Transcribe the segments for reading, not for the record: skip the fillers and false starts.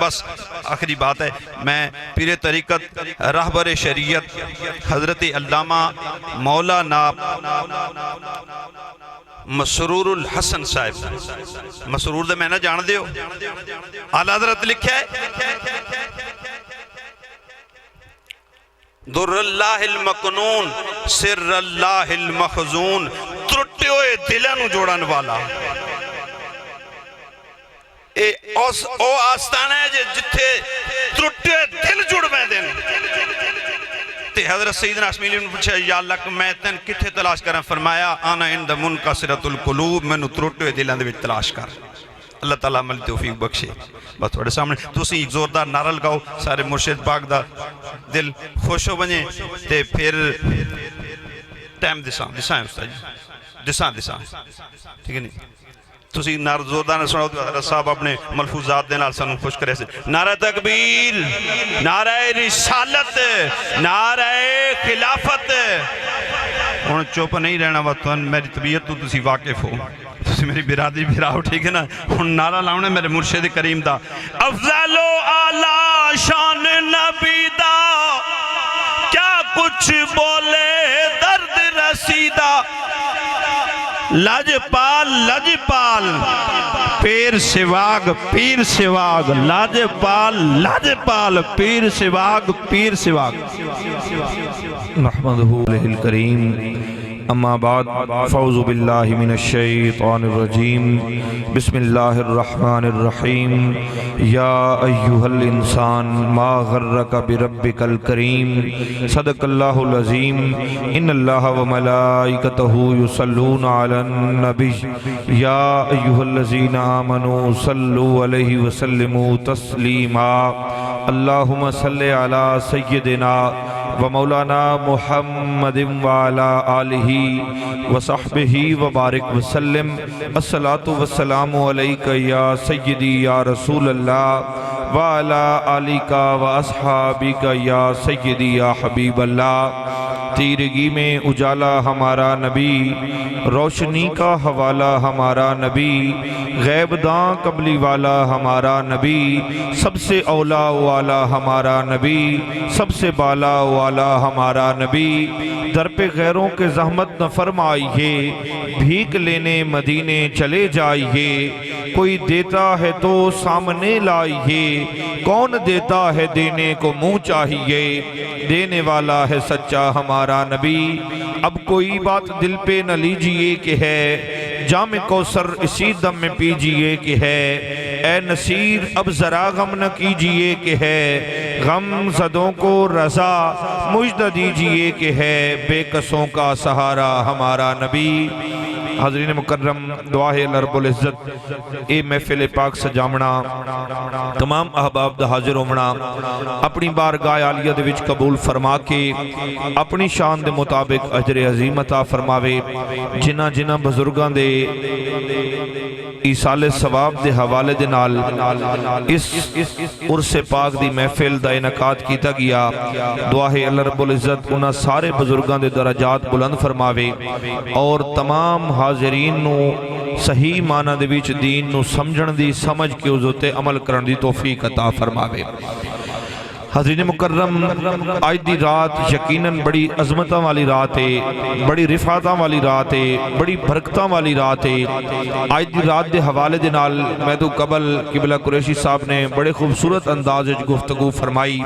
بس آخری بات ہے، میں پیر طریقت رہبر شریعت حضرت علامہ مولانا مسرور الحسن صاحب، مسرور دے میں نہ جان دیو، اعلیٰ حضرت لکھے در اللہ المکنون سر اللہ المخزون، ترٹے ہوئے دلوں جوڑن والا او آستان ہے جتھے ترٹے دل جڑ میں دن۔ تے حضرت سیدنا اسماعیل نے پوچھا یا اللہ کہ میں تن کتھے تلاش کریں؟ فرمایا آنا عند منکسرۃ القلوب، میں نو ترٹے دلوں دے وچ تلاش کر۔ اللہ تعالیٰ عمل توفیق بخشے۔ بس تھوڑے سامنے تسی ایک زوردار نعرہ لگاؤ، سارے مرشد پاک دا دل خوش ہو بنے، تے پھر ٹائم دساں استاد جی، دساں ٹھیک ہے نہیں؟ تسی نعرہ زوردار نے سناؤ تو حضرت صاحب اپنے ملفوظات دے نال سانو خوش کرے سے۔ نعرہ تکبیر، نعرہ رسالت، نعرہ خلافت۔ ہن چپ نہیں رہنا وطن، میری طبیعت تو تسی واقف ہو، تسی میری برادری بھراؤ، ٹھیک ہے نا؟ ہن نعرہ لاؤنے میرے مرشد کریم دا، افضل و اعلیٰ شان نبی دا، کیا کچھ بولے درد رسیدہ، لج پال پیر سواگ پیر سواگ، لج پال پیر سواگ۔ نحمدہ الکریم، اما بعد فاعوذ باللہ من الشیطان الرجیم، بسم اللہ الرحمن الرحیم، یا ایہا الانسان ما غرک بربک الکریم، صدق اللہ العظیم، ان اللہ وملائکتہ یصلون علی النبی، یا ایہا الذین آمنوا صلوا علیہ وسلموا تسلیما، اللہم صلی علی سیدنا ومولانا محمد وعلا آلہ وصحبہ وبارک وسلم، الصلاة والسلام علیکہ یا سیدی یا رسول اللہ، وعلا آلکہ واصحابکہ یا سیدی یا حبیب اللہ۔ تیرگی میں اجالا ہمارا نبی، روشنی کا حوالہ ہمارا نبی، غیب داں قبلی والا ہمارا نبی، سب سے اولا والا ہمارا نبی، سب سے بالا والا ہمارا نبی، در پہ غیروں کے زحمت نہ فرمائیے، بھیک لینے مدینے چلے جائیے، کوئی دیتا ہے تو سامنے لائیے، کون دیتا ہے دینے کو منہ چاہیے، دینے والا ہے سچا ہمارا نبی، اب کوئی بات دل پہ نہ لیجئے کہ ہے، جام کوثر اسی دم میں پیجئے کہ ہے، اے نصیر اب ذرا غم نہ کیجئے کہ ہے، غم زدوں کو رضا مجدہ دیجئے کہ ہے، بے کسوں کا سہارا ہمارا نبی۔ حضرین مکرم، دعا ہے اللہ رب العزت اے محفل پاک سجامنا، تمام احباب دا حاضر ہومنا، اپنی بارگاہ عالیہ دے وچ قبول فرما کے اپنی شان دے مطابق اجر عظیم عطا فرماوے، جنہ بزرگاں دے ایصال ثواب دے حوالے دے نال اس عرس پاک دی محفل دا انعقاد کیتا گیا، دعا ہے اللہ رب العزت انہاں سارے بزرگاں دے درجات بلند فرماوے، اور تمام حاضرین نو صحیح معنی دے وچ دین نو سمجھن دی، سمجھ کے اس تے عمل کرن دی توفیق عطا فرماوے۔ حضرین مکرم، آج دی رات یقیناً بڑی عظمتاں والی رات ہے، بڑی رفعتاں والی رات ہے، بڑی برکتاں والی رات ہے۔ آج دی رات دے حوالے دے نال میں تو قبل قبلہ قریشی صاحب نے بڑے خوبصورت انداز وچ گفتگو فرمائی،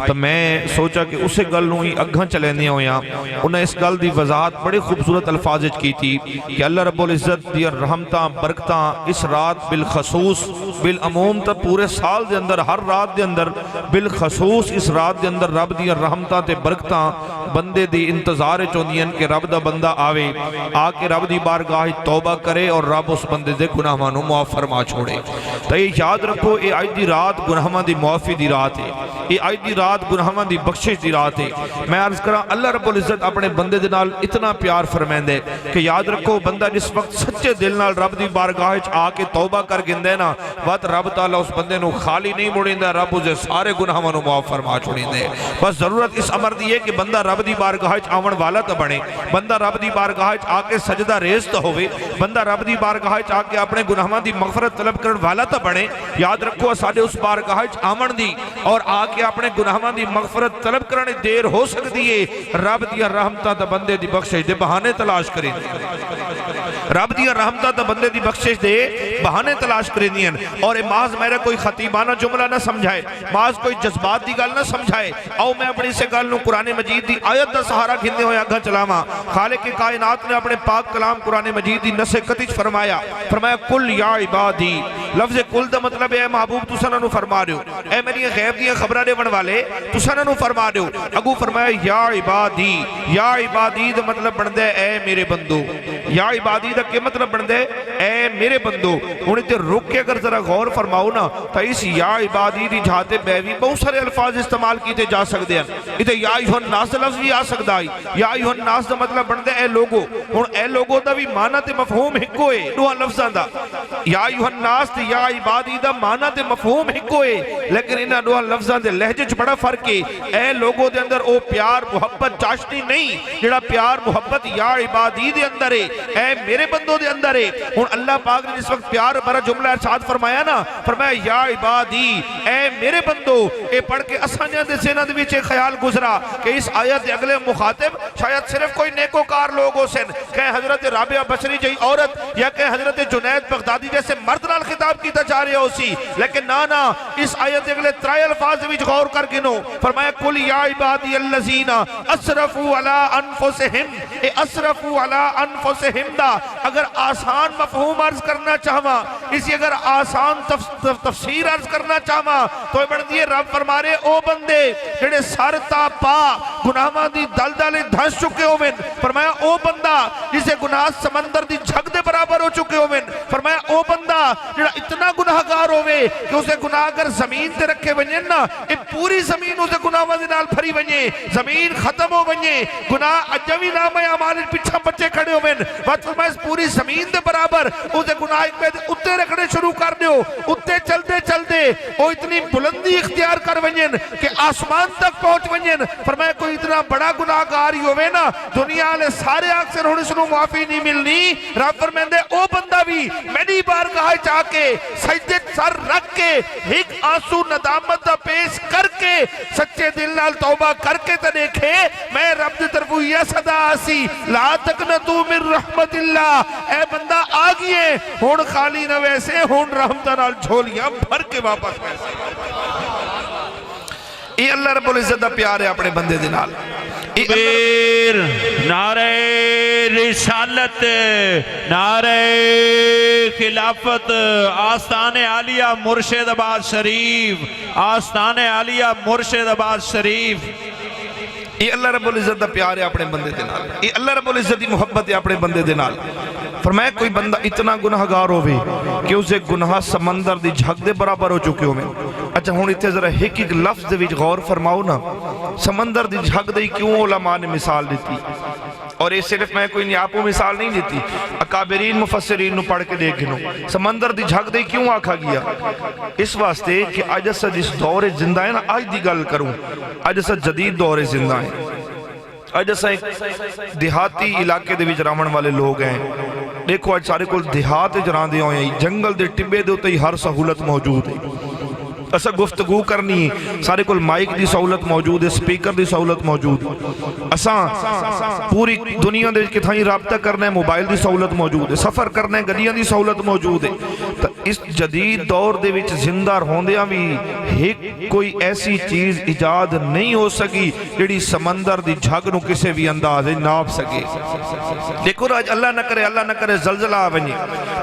تو میں سوچا کہ اسے گل نوں ہی اگھاں چلیندیاں ہویاں، انہیں اس گل دی وضاحت بڑے خوبصورت الفاظ وچ کی تھی کہ اللہ رب العزت دی رحمتاں برکتاں اس رات بالخصوص، بالعموم تا پورے سال دے اندر، ہر رات دے اندر بالخصوص اس رات دے اندر رب دی رحمتاں تے برکتاں بندے دی انتظار چوندیاں کہ رب دا بندہ آوے، آ کے رب دی بارگاہ توبہ کرے اور رب اس بندے دے گناہاں نوں معاف فرما چھوڑے۔ تو یہ یاد رکھو، اے آج دی رات گناہاں دی معافی دی رات ہے، یہ آج دی رات گناہاں دی بخشش دی رات ہے۔ میں عرض کرا اللہ رب العزت اپنے بندے دے نال اتنا پیار فرمائندے کہ یاد رکھو بندہ جس وقت سچے دل نال رب دی بارگاہ وچ آ کے توبہ کر گندے نا، وقت رب تعالیٰ اس بندے نوں خالی نہیں موڑیندا، رب اسے سارے گناہاں انہوں معاف فرما چھوڑیں دے بس ضرورت اس امر دی ہے کہ بندہ رب دی بارگاہ آون والا تو بنے بندہ رب دی بارگاہ آ کے سجدہ ریز تو ہوئے بندہ رب دی بارگاہ آ کے اپنے گناہاں دی مغفرت طلب کرن والا تو بنے یاد رکھو ساڑھے اس بارگاہ آون دی اور آ کے اپنے گناہاں دی مغفرت طلب کرنے دیر ہو سکتی ہے رب دیا رحمتہ دا بندے دی بخشش دے بہانے تلاش کریں رب دیا رحمتہ دا بندے دی بخشش دے بہانے تلاش کریں دیں اور محض میرا کوئی خطیبانہ جملہ نہ سمجھائے محض کوئی جذبات دی گل نہ سمجھائے او میں اپنی سے گل نو قرآن مجید دی آیت دا سہارا گھندے ہویا گھا چلاما خالق کائنات نے اپنے پاک کلام قرآن مجید دی نسے قطج فرمایا کل یا عبادی لفظ کل دا مطلب ہے محبوب تو سنہ نو فرما رہے ہو اے میری غیب دیا خبرہ دے بن والے تو سنہ نو فرما رہے ہو اگو فرمایا یا عبادی دا مطلب بن دے اے میرے بندو یا عبادی دا کیا مطلب بن دے اے میرے بندو انہیں تے رک کے اگر ذرا غور فرماؤ نا تو اس یا عبادی دی جہاتے بیوی بہت سارے الفاظ استعمال کیتے جا سکتے ہیں ادھے یا ایوہ الناس لفظ بھی آ سکتا ہے یا ایوہ الناس دا مطلب بن دے اے لوگو اے لوگو دا بھی معنی تے مفہوم ہکوئے دوہا لفظاں دا یا ایوہ الناس تے یا عبادی دا معنی تے مفہوم ہکوئے لیکن انہاں دوہا لفظاں دے لہجے چ بڑا فرق ہے اے لوگو دے اندر او پیار محبت چاشنی نہیں جڑا پیار محبت یا عبادی دے اندر ہے اے میرے بندوں دے اندر ہے اللہ پاک نے اس وقت پیار بڑا جملہ ارشاد فرمایا نا فرمایا یا عبادی اے میرے بندو اے پڑھ کے اسانیاں دے سینہ دے بیچے خیال گزرا کہ اس آیت دے اگلے مخاطب شاید صرف کوئی نیکوکار لوگ ہو سن کہ حضرت رابعہ بصری جئی عورت یا کہ حضرت جنید بغدادی جیسے مرد نال خطاب کیتا جا رہے ہو سی لیکن نا اس آیت دے اگلے ترائے الفاظ دے بیچ غور کر گنو فرمایا کل یا عبادی الذین اسرفوا علی انفسہم اے اسرفوا علی انفسہم دا اگر آسان مفہوم عرض کرنا چاہواں اسی اگر آسان تفسیر عرض کرنا چاہواں تو بڑھ دیئے رب فرما رہے او بندے جڑے سر تا پا گناہاں دی دل دھنس چکے ہو من فرمایا او بندہ جسے گناہ سمندر دی جھگ دے برابر ہو چکے ہو من فرمایا او بندہ جڑا اتنا گناہگار ہوئے کہ اسے گناہ اگر زمین تے رکھے بنیں نا پوری زمین اسے گناہ دے نال بھری بنیں زمین ختم ہو بنیں گناہ اجوی نام اعمال پیچھا بچے کھڑے ہو من بات فرمایا پوری زمین دے برابر اسے گناہ ایک پہ اتے رکھنے شروع کر دیو اتے چلتے وہ اتنی بلندی اختیار کر ونجن کہ آسمان تک پہنچ ونجن فرمایا کوئی اتنا بڑا گناہگار ہی ہوئے نا دنیا لے سارے آگ سے روڑے سنو معافی نہیں ملنی رب فرمیندے او بندہ بھی میری بارگاہ چاہ کے سجدے سر رکھ کے ایک آنسو ندامت دا پیش کر کے سچے دل نال توبہ کر کے تے دیکھے میں رب دی طرف یہ صدا آسی لا تقنطوا من رحمت اللہ اے بندہ آگئے ہون خالی نہ ویسے ہون رحمتہ نال جھولیاں بھر کے واپس ویسے یہ اللہ رب العزت دا پیار ہے اپنے بندے دے نال تکبیر نعرہ رسالت نعرہ خلافت آستان عالیہ مرشد آباد شریف آستان عالیہ مرشد آباد شریف یہ اللہ رب العزت دا پیار ہے اپنے بندے دے نال یہ اللہ رب العزت دی محبت ہے اپنے بندے دے نال فرمایا کوئی بندہ اتنا گناہگار ہوئے کہ اسے گناہ سمندر دی جھگ دے برابر ہو چکے ہوئے اچھا ہون اتنے ذرا ایک لفظ دے وچ غور فرماؤ نا سمندر دی جھگ دے کیوں علماء نے مثال دیتی اور یہ صرف میں کوئی نیاپو مثال نہیں دیتی اکابرین مفسرین نو پڑھ کے دیکھ گنو سمندر دی جھگ دے کیوں آکھا گیا اس واسطے کہ آج سے جس دور زندہ ہے نا آج دی گل کروں آج سے جدید دور زندہ ہے آج سے ایک دیہاتی علاقے دے وچ راون والے لوگ ہیں دیکھو آج سارے کل دیہات جران دے ہوئے ہیں جنگل دے ٹبے دے ہوتے ہی ہر سہولت موجود ہے اسا گفتگو کرنی ہے سارے کل مائک دی سہولت موجود ہے سپیکر دی سہولت موجود ہے اسا پوری دنیا دے کتھائیں رابطہ کرنا ہے موبائل دی سہولت موجود ہے سفر کرنا ہے گلیاں دی سہولت موجود ہے تو اس جدید دور دے وچ زندہ ہوندیاں بھی ایک کوئی ایسی چیز ایجاد نہیں ہو سکی جڑی سمندر دی جھگ نو کسے بھی انداز ناپ سکے دیکھو راج اللہ نہ کرے زلزلہ آوینی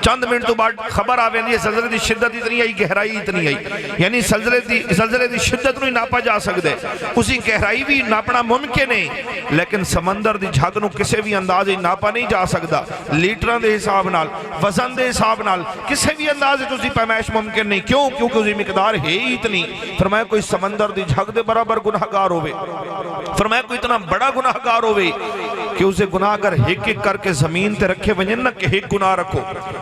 چند منٹ تو بعد خبر آوینی ہے زلزلے دی شدت اتنی آئی گہرائی اتنی آئی یعنی زلزلے دی شدت نو ناپا جا سکتے اسی گہرائی بھی ناپنا ممکن ہے لیکن سمندر دی جھگ نو کسے بھی انداز ناپا نہیں جا سکتا لیٹران دے حساب نال وزن دے حساب نال کسے بھی انداز اندازے تو اسی پیمائش ممکن نہیں. کیوں؟ کیونکہ اسی مقدار ہے ہی اتنی. فرمایا کوئی سمندر دی جھگ دے برابر گناہگار ہوئے. فرمایا کوئی اتنا بڑا گناہگار ہوئے کہ اسے گناہ اگر ایک ایک کر کے زمین تے رکھے ونجن نہ کہ ایک گناہ رکھو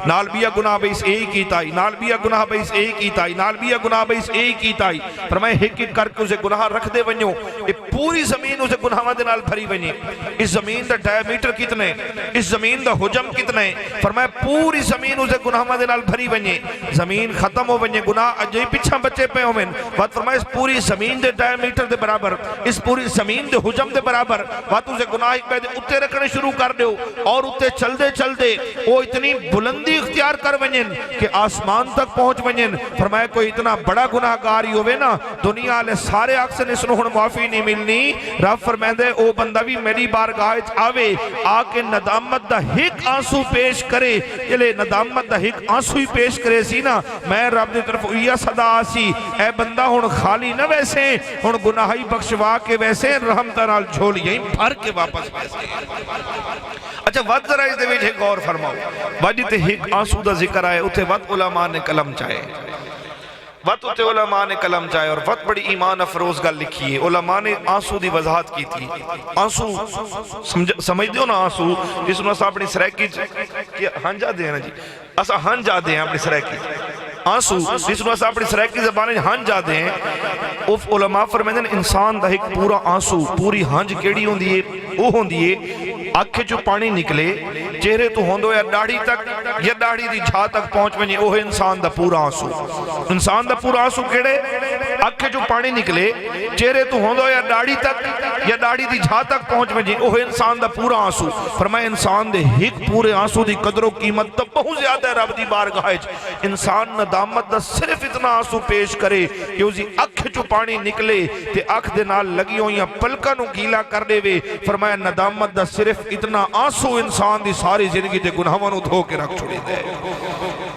نال بیا گناہ بیس ایک ہی تائی, نال بیا گناہ بیس ایک ہی تائی, نال بیا گناہ بیس ایک ہی تائی. فرمایا ایک ایک کر کے اسے گناہ رکھ دے ونجو, یہ پوری زمین اسے گناہ دے نال بھری ونجے. اس زمین دا ڈائیمیٹر کتنے, اس زمین دا حجم کتنے. فرمایا پوری زمین اسے گناہ دے نال بھری ونجے. زمین ختم ہو ونجے, گناہ اجے پچھا بچے پہ ہو من. بات فرمایا اس پوری زمین دے ڈائیمیٹر دے برابر, اس پوری زمین دے حجم دے برابر بات اسے گناہ ایک بیدے اتے رکھنے شروع کر دیو اور اتے چل دے وہ اتنی بلندی اختیار کر ونجن کہ آسمان تک پہنچ ونجن. فرمایا کوئی اتنا بڑا گناہگاری ہوئے نا دنیا والے سارے اکثر اس نو ہن معافی نہیں ملنی. رب فرمائندے او بندہ بھی میری بارگاہ وچ آوے, آ کے ندامت دا ایک آنسو پیش کرے. جلے ندامت دا ایک آنسو ہی پیش کرے سی نا, میں رب دی طرف یہ صدا آسی اے بندہ ہن خالی نہ ویسے, ہن گناہی بخشوا کے ویسے رحمتہ نال جھول یہی بھر کے واپس ویسے. اچھا ود ذرا اس دے وچ ایک غور فرماؤ. وجہ تے ایک آنسو دا ذکر آئے اتھے ود علماء نے قلم چاہے, وقت اتھے علماء نے قلم چاہے اور وقت بڑی ایمان افروز گل لکھی ہے. علماء نے آنسو دی وضاحت کی تھی. آنسو سمجھ دیو نا, آنسو جس نے اسا اپنی سریکی ہنجا دے ہیں نا جی, اسا ہنجا دے ہیں اپنی سریکی. آنسو جس نے اسا اپنی سریکی زبانے ہنجا دے ہیں. علماء فرمائیں انسان دا ایک پورا آنسو, پوری ہنج کیڑی ہوندی ہے, وہ ہوندی ہے آنکھیں جو پانی نکلے چہرے تو ہوندو یا داڑھی تک یا داڑھی دی جھا تک پہنچ ونجے, وہ ہے انسان دا پورا آنسو. انسان دا پورا آنسو کیڑے آنکھیں جو پانی نکلے چہرے تو ہوندو یا داڑھی تک یا داڑھی دی جھا تک پہنچ ونجے, وہ ہے انسان دا پورا آنسو. فرمایا انسان دے ایک پورے آنسو دی قدر و قیمت تو بہت زیادہ ہے رب دی بارگاہ وچ. انسان ندامت دا صرف اتنا آنسو پیش کرے کہ اسی اکھ جو پانی نکلے تے اکھ دے نال لگی ہوئیاں پلکاں نو گیلا کر دے وے. فرمایا ندامت دا صرف اتنا آنسو انسان دی ساری زندگی دے گناہاں نو دھو کے رکھ چھوڑی دے.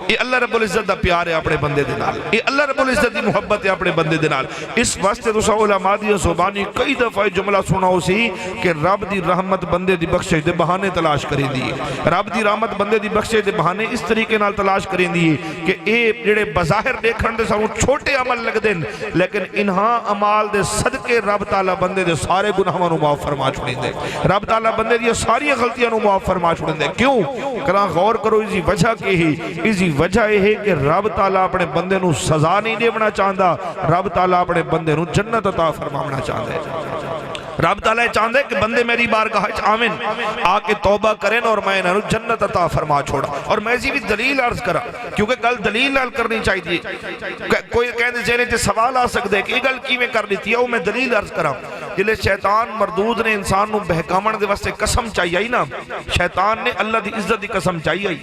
یہ اللہ رب العزت دا پیار ہے اپنے بندے دے نال, یہ اللہ رب العزت دی محبت ہے اپنے بندے دے نال. اس واسطے تو علماء دی زبانی کئی دفعہ جملہ سنا ہو سی کہ رب دی رحمت بندے دی بخشش دے بہانے تلاش کریں دی. رب دی رحمت بندے دی بخشش دے بہانے اس طریقے نال تلاش کریں دی کہ اے جڑے بظاہر دیکھن دے سانوں چھوٹے عمل لگ دین, لیکن انہاں عمال دے صدقے رب تعالیٰ بندے دے سارے گناہاں نو معاف فرما چھوڑیں دے. رب تعالیٰ بندے دی ساری غلطیاں نو معاف فرما چھوڑیں دے. کیوں؟ کراں غور کرو اسی وجہ کے ہی, اسی وجہ یہ ہے کہ رب تعالیٰ اپنے بندے نو سزا نہیں دیونا چاہتا, رب تعالیٰ اپنے بندے نو جنت عطا فرمانا چاہتا ہے. رب تعالیٰ چاہتا ہے کہ بندے میری بارگاہ آمین آ کے توبہ کریں اور میں انہوں جنت عطا فرما چھوڑا. اور میں اسی بھی دلیل عرض کرا کیونکہ گل دلیل نال کرنی چاہیے. کوئی کہنے ذہنے سے سوال آ سکتے کہ یہ گل کی میں کر دیتی ہے, وہ میں دلیل عرض کرا. جلے شیطان مردود نے انسان نو بہکامن دے واسطے قسم چاہیے نا, شیطان نے اللہ دی عزت دی قسم چاہیے.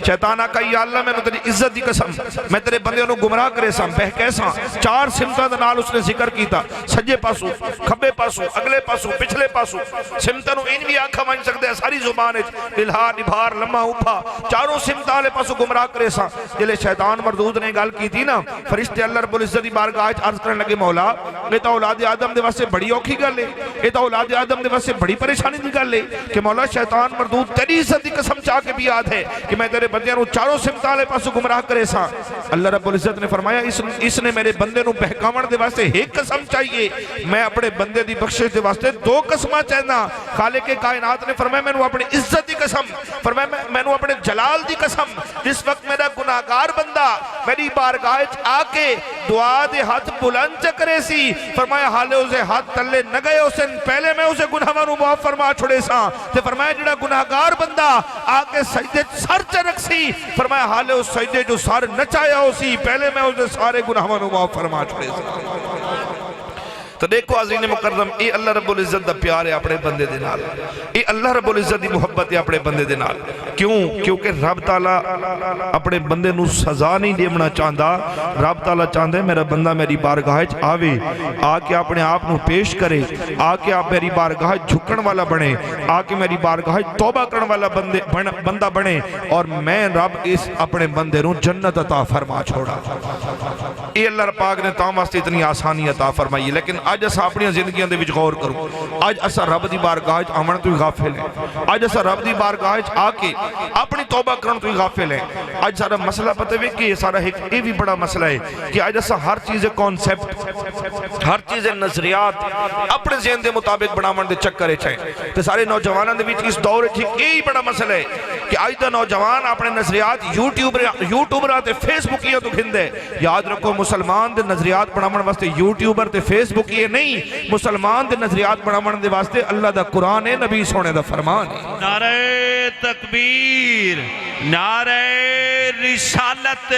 شیطان آکا یا اللہ میں تیری عزت دی قسم, میں تیرے بندے نو گمراہ کرے ساں بہکے ساں. 4 سمتاں دے نال اس نے ذکر کیتا, سجے پاسو, کھبے پاسو, اگلے پاسو, پچھلے پاسو. سمتاں نو ان بھی آنکھا مان سکتے ہیں ساری زبان وچ, دلہا نبھار لمحہ اوپھا, چاروں سمتاں والے پاسو گمراہ کرے ساں. جلے شیطان مردود نے گل کی تھی نا, فرشتے اللہ رب العزت دی بارگاہ وچ عرض کرنے لگے مولا یہ تو اولاد آدم دے واسطے بڑی اوکھی گل ہے, یہ تو اولاد آدم دے واسطے بڑی پریشانی دی گل ہے کہ مولا شیطان مردود تیری عزت دی قسم چاہ کے بھی یاد ہے کہ میں تیرے بندیاں نو چاروں سمتاں والے پاسو گمراہ کرے ساں. اللہ رب العزت نے فرمایا اس نے میرے بندے نو بہکاون دے واسطے ایک قسم چاہیے, میں اپنے بندے دی بخشش دے واسطے 2 قسماں چاہنا. خالق کائنات نے فرمایا میں نو اپنی عزت دی قسم, فرمایا میں نو اپنے جلال دی قسم, جس وقت میرا گناہگار بندہ میری بارگاہ وچ آ کے دعا دے ہاتھ بلند چکرے سی, فرمایا حالے اسے ہاتھ تلے نہ گئے اسن پہلے میں اسے گناہاں نو معاف فرما چھوڑے ساں. تے فرمایا جڑا گناہگار بندہ آ کے سجدے سر چ رکھ سی, فرمایا حالے اس سجدے جو سر نچایا ہو سی پہلے میں اسے سارے گناہاں نو معاف فرما چھوڑے ساں. تو دیکھو عزیز مکرم, یہ اللہ رب العزت دا پیار ہے اپنے بندے دے نال, یہ اللہ رب العزت دی محبت ہے اپنے بندے دے نال. کیوں؟ کیونکہ رب تعالیٰ اپنے بندے نو سزا نہیں دیونا چاہتا. رب تعالیٰ چاہتا ہے میرا بندہ میری بارگاہ آوے, آ کے اپنے آپ نو پیش کرے, آ کے آپ میری بارگاہ جھکن والا بنے, آ کے میری بارگاہ توبہ کرن والا بندہ بنے, اور میں رب اس اپنے بندے نو جنت عطا فرما چھوڑا. یہ اللہ پاک نے تام واسطے اتنی آسانی عطا فرمائی. لیکن اج اسا اپنی زندگیاں دے وچ غور کروں اج اسا رب دی بارگاہ وچ آمن تو غافل ہیں اج اسا رب دی بارگاہ وچ آ کے اپنی توبہ کرن تو غافل ہیں اج سارا مسئلہ پتہ وی کہ سارا ایک یہ بھی بڑا مسئلہ ہے کہ اج اسا ہر چیز کانسیپٹ ہر چیز نظریات اپنے ذہن دے مطابق بناون دے چکر وچ ہیں تے سارے نوجواناں دے وچ اس دور وچ یہی بڑا مسئلہ ہے کہ اج دا نوجوان اپنے نظریات یوٹیوبراں تے فیس بکیاں تو گھندے یاد رکھو مسلمان دے نظریات بناون واسطے یوٹیوبر تے فیس بک یہ نہیں مسلمان دے نظریات بناون دے واسطے اللہ دا قرآن ہے نبی سونے دا فرمان ہے نعرہ تکبیر نعرہ رسالت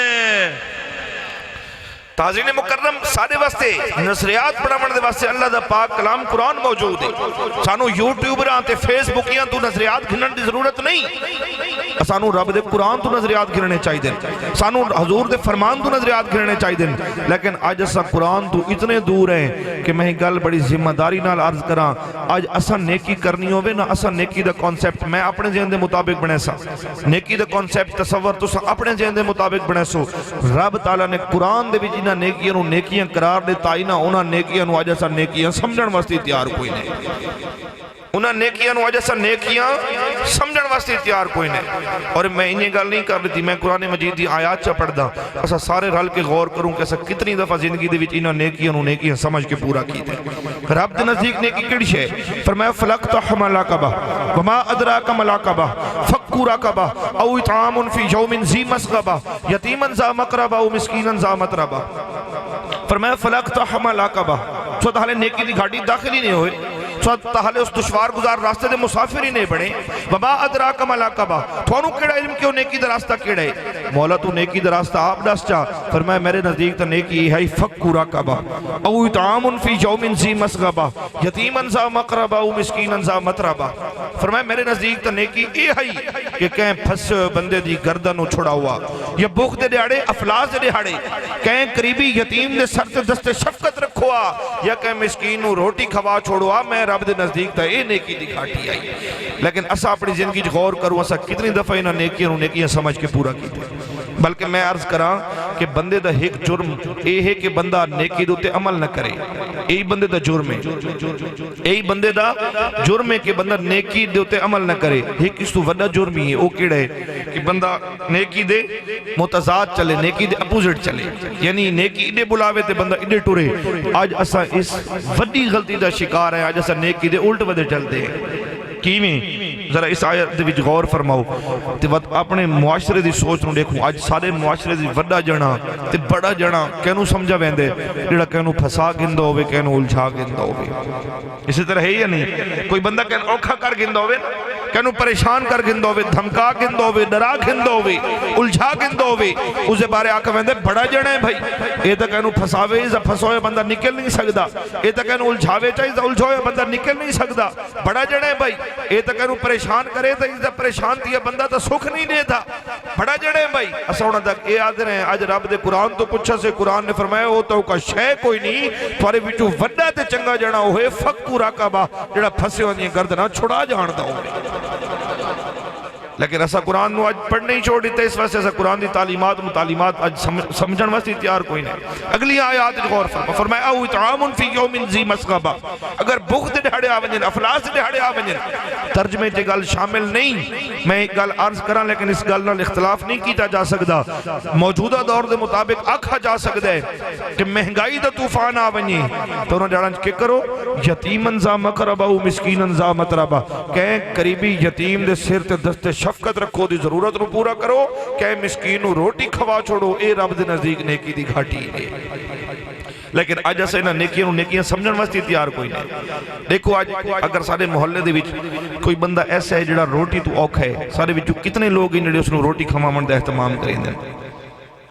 تازین مکرم سارے واسطے نظریات بناون دے واسطے اللہ دا پاک کلام قرآن موجود ہے سانو یوٹیوبراں تے فیس بکیاں تو نظریات گھنن دی ضرورت نہیں سانو رب دے قرآن تو نظریات گھننے چاہی دیں سانو حضور دے فرمان تو نظریات گھننے چاہی دیں لیکن آج اسا قرآن تو اتنے دور ہیں کہ میں گل بڑی ذمہ داری نال عرض کراں آج اسا نیکی کرنی ہوئے نا اسا نیکی دا کانسیپٹ میں اپنے ذہن دے مطابق بنے سا نیکی دا کانسیپٹ تصور تو سا اپنے ذہن دے مطابق بنے سو رب تعالیٰ نے قرآن دے بھی جنہ نیکیاں نو نیکیاں قرار دے تائینا انہاں نیکیاں نو آج اسا نیکیاں سمجھن واسطے تیار کوئی نہیں انہاں نیکیاں نو آج اسا نیکیاں سمجھن واسطے تیار کوئی نہیں اور میں انہیں گل نہیں کر لیتی میں قرآن مجید دی آیات چا پڑھ دا اسا سارے رل کے غور کروں کہ اسا کتنی دفعہ زندگی دے وچ انہاں نیکیاں نو نیکیاں سمجھ کے پورا کی دے رب دے نزدیک نیکی کیڑی شے فرمایا فلقتحم العقبہ وما ادراک ما العقبہ فک رقبہ او اطعام فی یوم ذی مسغبہ یتیما ذا مقربہ او مسکینا ذا متربہ فرمایا فلقتحم العقبہ سو تحالے نیکی دی گھاڑی داخل ہی نہیں ہوئے سو تحالے اس دشوار گزار راستے دے مسافر ہی نہیں بڑھے وما ادراک ما العقبہ تھونو کیڑا علم کیوں نیکی دا راستہ کیڑا ہے مولا تو نیکی دا راستہ آپ دس چاہ فرمایا میرے نزدیک تا نیکی ہے فک رقبہ او اطعام فی یوم ذی مسغبہ یتیما ذا مقربہ او مسکینا ذا متربہ فرمایا میرے نزدیک تا نیکی اے ہے کہ کہیں پھس بندے دی گردنوں چھڑا ہوا یا بھوک دے دیاڑے افلاس دے دیاڑے کہیں قریبی یتیم دے سر تے دست شفقت رکھوا یا کہیں مسکین نو روٹی کھوا چھوڑوا میں رب دے نزدیک تا اے نیکی دی گھاٹی آئی لیکن اسا اپنی زندگی غور کروں اسا کتنی دفعہ انہاں نیکیاں سمجھ کے پورا کی تھے بلکہ میں عرض کراں کہ بندے دا ایک جرم اے ہے کہ بندہ نیکی دوتے عمل نہ کرے یہی بندے دا جرم ہے یہی بندے دا جرم ہے کہ بندہ نیکی دوتے عمل نہ کرے ایک اس تو وڈا جرم ہی ہے وہ کیڑا ہے کہ بندہ نیکی دے متضاد چلے نیکی دے اپوزٹ چلے یعنی نیکی اڈے بلاوے تے بندہ اڈے ٹورے آج اسا اس وڈی غلطی دا شکار ہے آج اسا نیکی دے الٹ ودے چلتے ہیں کیویں ذرا اس آیت دے وچ غور فرماؤ تے اپنے معاشرے دی سوچ نو دیکھو اج سارے معاشرے دی وڈا جنا تے بڑا جنا کینو سمجھا ویندے جڑا کینو پھسا گندا ہوے کینو الجھا گندا ہوے اسی طرح ہے یا نہیں کوئی بندہ کین اوکھا کر گندا ہوے کینو پریشان کر گندا ہوے دھمکا گندا ہوے ڈرا گندا ہوے الجھا گندا ہوے اس دے بارے آکھ ویندے بڑا جنا ہے بھائی اے تے کینو پھساوے ز پھسوئے بندہ نکل نہیں سکدا اے تے کینو الجھاوے چاہیے الجھوئے بندہ نکل نہیں سکدا بڑا جنا ہے بھائی اے تا کہنو پریشان کرے تا اس دا پریشان دیا بندہ تا سکھ نہیں دے تھا بڑا جڑے ہیں بھائی اسونا تک اے آدھر ہیں آج رب دے قرآن تو پچھا سے قرآن نے فرمایا ہو تو کا شے کوئی نہیں توارے وچو وڈا تے چنگا جڑا ہوئے فکو رقبہ جڑا پھسے ہونے گردنا چھڑا جانتا ہوئے لیکن ایسا قرآن نو آج پڑھنے ہی چھوڑ دیتا ہے اس واسطے ایسا قرآن دی تعلیمات متعلیمات آج سمجھن واسطے تیار کوئی نہیں اگلی آیات غور فرمایا او اطعام فی یوم ذی مسغبہ اگر بھوک دے ڈھڑے آونجن افلاس دے ڈھڑے آونجن ترجمے تے گل شامل نہیں میں ایک گل عرض کراں لیکن اس گل نال اختلاف نہیں کیتا جا سکدا موجودہ دور دے مطابق آکھا جا سکدا ہے کہ مہنگائی دا طوفان آونجے تو انہاں جڑا کہ کرو یتیمن ذا مقربہ مسکینن ذا متربہ کہ قریبی یتیم دے سر تے دست شفقت رکھو دی ضرورت نو پورا کرو کہ مسکین نو روٹی کھوا چھوڑو اے رب دے نزدیک نیکی دی گھاٹی ہے لیکن آج ایسا انہاں نیکیاں سمجھن واسطے تیار کوئی نہیں دیکھو آج اگر سارے محلے دے وچ کوئی بندہ ایسا ہے جڑا روٹی تو اوکھا ہے سارے وچ کتنے لوگ ہیں جڑے اس نو روٹی کھواون دا اہتمام کریں دے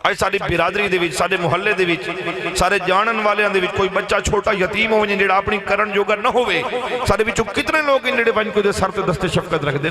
آج ساری برادری دے وچ سارے محلے دے وچ سارے جانن والیاں دے وچ کوئی بچہ چھوٹا یتیم ہو جڑا اپنی کرن جوگا نہ ہوئے سارے وچ کتنے لوگ ہیں جڑے ون کو دے سر تے دست شفقت رکھ دے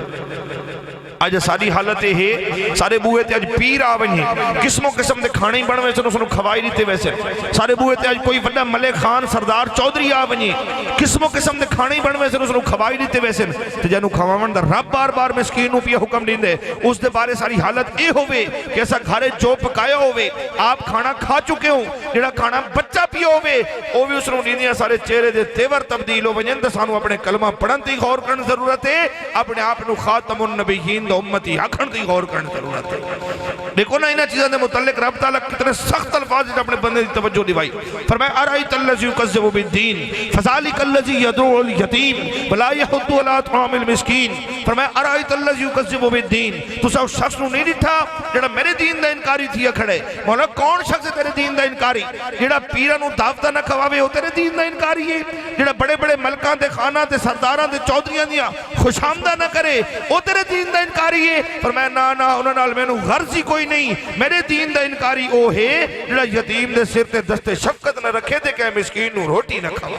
اج ساری حالت ہے سارے بوئے تے اج پیر آ ونجے قسموں قسم دے کھانے بن ویسے انہوں کھوائی دیتے ویسے سارے بوئے تے اج کوئی بڑا ملک خان سردار چودھری آ ونجے قسموں قسم دے کھانے بن ویسے انہوں کھوائی دیتے ویسے تے جنوں کھواون دا رب بار بار مسکین نو پیا حکم دیندے اس دے بارے ساری حالت اے ہوے کہ ایسا گھرے جو پکایا ہوے آپ کھانا کھا چکے ہو جڑا کھانا بچہ پیا ہوے او بھی اس نو دیندیاں سارے چہرے دے تیور تبدیل ہو ونجن تے سانو اپنے کلمہ پڑھن تے غور کرن ضرورت ہے اپنے آپ نو خاتم النبیین دا امتی آکھن تے غور کرن ضرورت ہے دیکھو نا انہاں چیزاں دے متعلق رب تعالیٰ کتنے سخت الفاظ سے اپنے بندے دی توجہ دیوائی فرمایا ارائیت الذی یکذب بالدین فذلک الذی یدعو الیتیم ولا یحض علی طعام المسکین فرمایا ارائیت الذی یکذب بالدین تسا اس شخص نو نہیں ڈٹھا جڑا میرے دین دا انکاری تھیا کھڑے مولا کون شخص ہے تیرے دین دا انکاری جڑا پیراں نو دعوتاں نہ کھواوے او تیرے دین دا انکاری ہے جڑا بڑے بڑے ملکاں تے خاناں تے سرداراں تے چودھریاں دیاں خوشامدہ نہ کرے او تیرے دین دا انکاری ہے فرمایا نا انہاں نال مینوں غرض ہی کوئی نہیں میرے دین دا انکاری او ہے جڑا یتیم دے سر تے دستے شفقت نہ رکھے تے کہ مسکین نو روٹی نہ کھاوے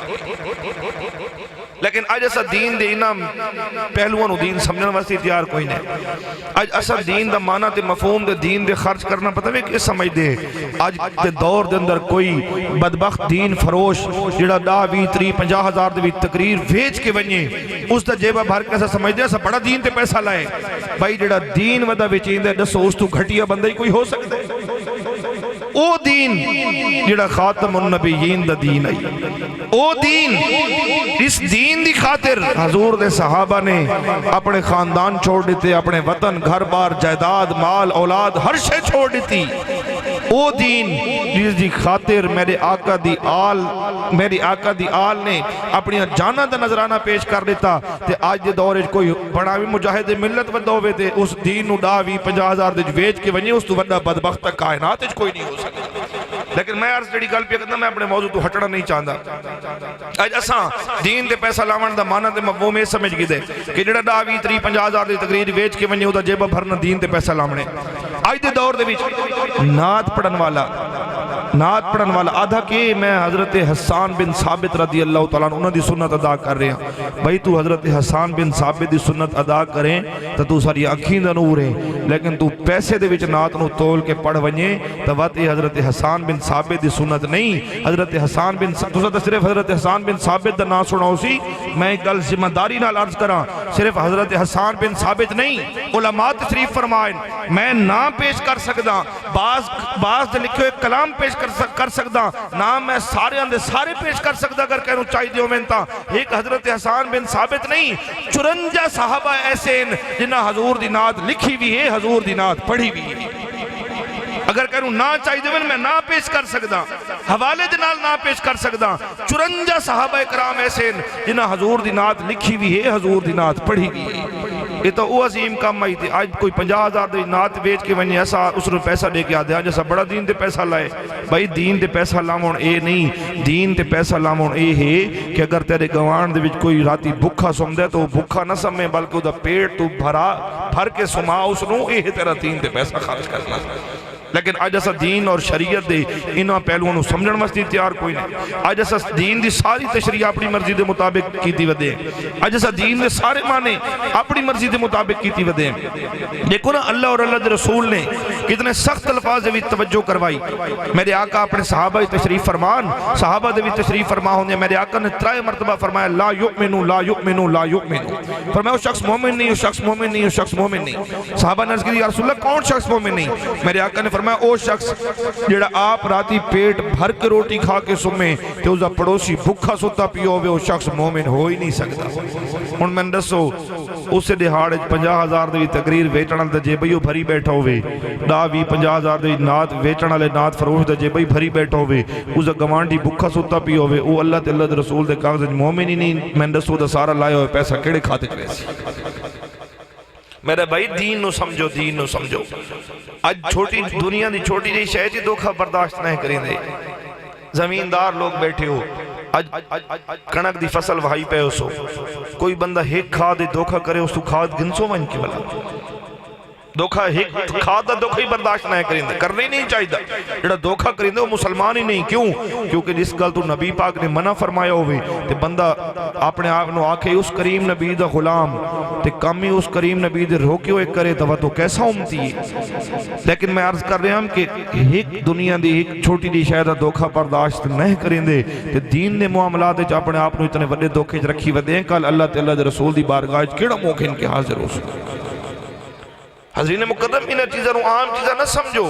لیکن آج ایسا دین دے انہاں پہلوان و دین سمجھنے واسطے تیار کوئی نہیں آج ایسا دین دا معنی تے مفہوم دے دین دے خرچ کرنا پتہ ہے کہ سمجھ دے آج دے دور دے اندر کوئی بدبخت دین فروش جڑا 10 20 30 50 ہزار دے بھی تقریر ویچ کے ونجے اس دا جیبہ بھر کے ایسا سمجھ دے ایسا بڑا دین تے پیسہ لائے بھائی جڑا دین ودا وچین دے دسو اس تو گھٹیا بندہ ہی کوئی ہو سکتا ہے او دین جڑا خاتم النبیین دا دین ہے او دین اس دین دی خاطر حضور دے صحابہ نے اپنے خاندان چھوڑ دیتے اپنے وطن گھر بار جائیداد مال اولاد ہر شے چھوڑ دیتی او دین جس دی خاطر میرے آقا دی آل نے اپنی جانہ دا نظرانہ پیش کر دیتا تے آج دے دور کوئی بڑا بھی مجاہد ملت بندہ ہوئے تے اس دین نو 10 50 ہزار دے ویچ کے ونجے اس تو بندہ بدبخت کائنات کوئی نہیں ہو سکتا لیکن میں عرض جڑی گل پہ کرنا میں اپنے موضوع تو ہٹنا نہیں چاہتا اج اساں دین دے پیسہ لاون دا معنی تے مفہوم سمجھ گئے دے کہ جڑا 10 20 30 50 ہزار دی تقریر ویچ کے ونجے او دا جیبہ بھرنا دین تے پیسہ لاونے اج دے دور دے وچ نعت پڑھن والا آدھا کہ میں حضرت حسان بن ثابت رضی اللہ تعالیٰ انہوں دی سنت ادا کر رہے ہیں بھائی تو حضرت حسان بن ثابت دی سنت ادا کریں تو ساری آنکھیں دا نور ہے لیکن تو پیسے دے وچ نعت نو تول کے پڑھ ونجے تو وقت حضرت حسان بن ثابت دی سنت نہیں حضرت حسان بن تو صرف حضرت حسان بن ثابت دا نام سناؤ سی میں ایک گل ذمہ داری نال عرض کراں صرف حضرت حسان بن ثابت نہیں علماء تشریف فرمائیں میں نام پیش کر سکدا بعض دے لکھے ہوئے کلام پیش کر سکدا نام میں سارے پیش کر سکدا اگر کہنو چاہی دیو میں انتا ایک حضرت حسان بن ثابت نہیں 54 صحابہ ایسے ہیں جنہاں حضور دی نعت لکھی بھی ہے حضور دی نعت پڑھی بھی ہے اگر کہنو نا چاہی دیو میں نا پیش کر سکدا حوالے دنال نا پیش کر سکدا 54 صحابہ اکرام ایسے ہیں جنہاں حضور دی نعت لکھی بھی ہے حضور دی نعت پڑھی بھی ہے یہ تو وہ عظیم کام آئی تھی آج کوئی 50 ہزار دی نعت بیچ کے ونی ایسا اس نے پیسہ دے کے آدھے آج ایسا بڑا دین دے پیسہ لائے بھائی دین دے پیسہ لامون اے نہیں دین دے پیسہ لامون اے ہے کہ اگر تیرے گوان دے وچ کوئی راتی بھکھا سم دے تو بھکھا نہ سمیں بلکہ دا پیٹ تو بھر کے سما اس نو اے ہے تیرا دین دے پیسہ خرچ کرنا لیکن آج ایسا دین اور شریعت دے انہاں پہلوانوں سمجھن مستی تیار کوئی نہیں آج ایسا دین دی ساری تشریح اپنی مرضی دے مطابق کیتی ودے آج ایسا دین دے سارے معنی اپنی مرضی دے مطابق کیتی ودے دیکھو نا اللہ اور اللہ دے رسول نے کتنے سخت الفاظ دے بھی توجہ کروائی میرے آقا اپنے صحابہ تشریف فرمان صحابہ دے بھی تشریف فرما ہونے میرے آقا نے 3 مرتبہ فرمایا لا یؤمنو لا یؤمنو لا یؤمنو فرمایا وہ شخص مومن نہیں وہ شخص مومن نہیں وہ شخص مومن نہیں صحابہ نے عرض کی یا رسول اللہ کون شخص مومن نہیں میرے آقا نے فرمایا او شخص جڑا آپ راتی پیٹ بھر کے روٹی کھا کے سمیں تو اسا پڑوسی بھکھا سوتا پیو ہوئے وہ شخص مومن ہو ہی نہیں سکتا ان میں دسو اسے دہاڑے 50 ہزار دی تقریر ویچن والے جیبیو بھری بیٹھا ہوئے 10 50 ہزار دی نعت ویچن والے نعت فروش دے جیبی بھری بیٹھا ہوئے اسا گوانڈی بھکھا سوتا پیو ہوئے او اللہ تے اللہ دے رسول دے کاغذ مومن ہی نہیں میں دسو دا سارا لائے ہوئے پیسہ کیڑے کھاتے چلے میرے بھائی دین نو سمجھو آج چھوٹی دنیا دی چھوٹی جی شہد ہی دھوکہ برداشت نہیں کریں دے زمیندار لوگ بیٹھے ہو آج کنک دی فصل وہائی پہ اسو کوئی بندہ ایک کھاد دھوکہ کرے اس تو کھاد گنسو من کی بلا دھوکھا ایک کھادا دھوکھا ہی برداشت نہ کریں کرنا ہی نہیں چاہیے جڑا دھوکھا کریں وہ مسلمان ہی نہیں کیوں کیونکہ جس گل تو نبی پاک نے منع فرمایا ہوئے تے بندہ اپنے آپ نو آکھے اس کریم نبی دا غلام تے کم ہی اس کریم نبی دے روکے ہوئے کرے تو کیسا امتی ہے لیکن میں عرض کر رہا ہوں کہ ایک دنیا دی ایک چھوٹی دی شاید دھوکھا برداشت نہیں کریں دے تے دین نے معاملات وچ اپنے آپ نو اتنے بڑے دھوکے رکھی ودے کل اللہ تے اللہ دے رسول دی بارگاہ وچ کیڑا موقع ان کے حاضر ہو سکے حضرین مقدم انہاں چیزاں نو عام چیزاں نہ سمجھو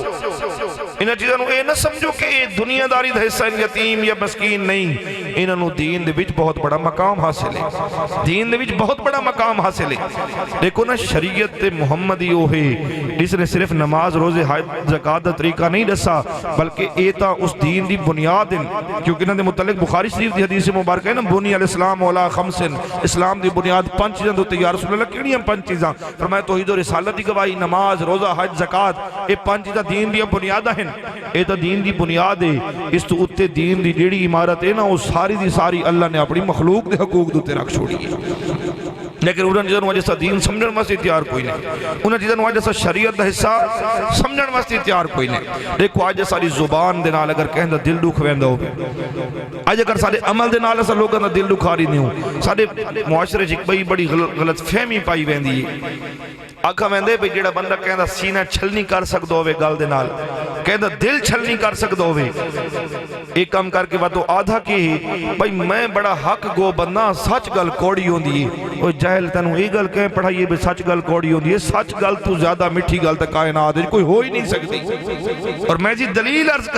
انہاں چیزاں نو اے نہ سمجھو کہ دنیا داری دا حصہ یتیم یا مسکین نہیں انہاں نو دین دے وچ بہت بڑا مقام حاصل ہے دین دے وچ بہت بڑا مقام حاصل ہے دیکھو نا شریعت محمدی وہ ہے جس نے صرف نماز روزے حج زکات دا طریقہ نہیں دسا بلکہ اے تا اس دین دی بنیاد ہے کیونکہ انہاں دے متعلق بخاری شریف دی حدیث مبارکہ ہے نا بنی الاسلام علی خمس اسلام دی بنیاد 5 چیزاں تے یا رسول اللہ کیڑیاں 5 چیزاں فرمایا توحید و رسالت دی گواہی نماز روزہ حج زکات یہ 5 چیزاں دین دی بنیاداں ہیں یہ تو دین دی بنیاد ہے اس تو اتے دین دی جیڑی عمارت ہے نا وہ ساری دی ساری اللہ نے اپنی مخلوق دے حقوق دوتے رکھ چھوڑی ہے لیکن انہاں چیزاں نو جیسا دین سمجھن واسطے تیار کوئی نہیں انہاں چیزاں نو جیسا شریعت دا حصہ سمجھن واسطے تیار کوئی نہیں دیکھو آج ساری زبان دے نال اگر کہندا دل دکھ ویندا ہوے آج اگر سارے عمل دے نال اسا لوکاں دا دل دکھاری نہیں ہو سارے معاشرے وچ بڑی غلط فہمی پائی ویندی ہے آکھا ویندے بھئی جیڑا بندہ کہندا سینہ چھل نہیں کر سکدا ہوے گل دے نال کہندا دل چھل نہیں کر سکدا ہوے ایک کام کر کے تو آدھا کی بھئی میں بڑا حق گو بندہ سچ گل کوڑی ہوندی ہے او جاہل تینوں یہ گل کہیں پڑھائیے بھئی سچ گل کوڑی ہوندی ہے سچ گل تو زیادہ مٹھی گل تک کائنات ہے کوئی ہو ہی نہیں سکتی اور میں جی دلیل عرض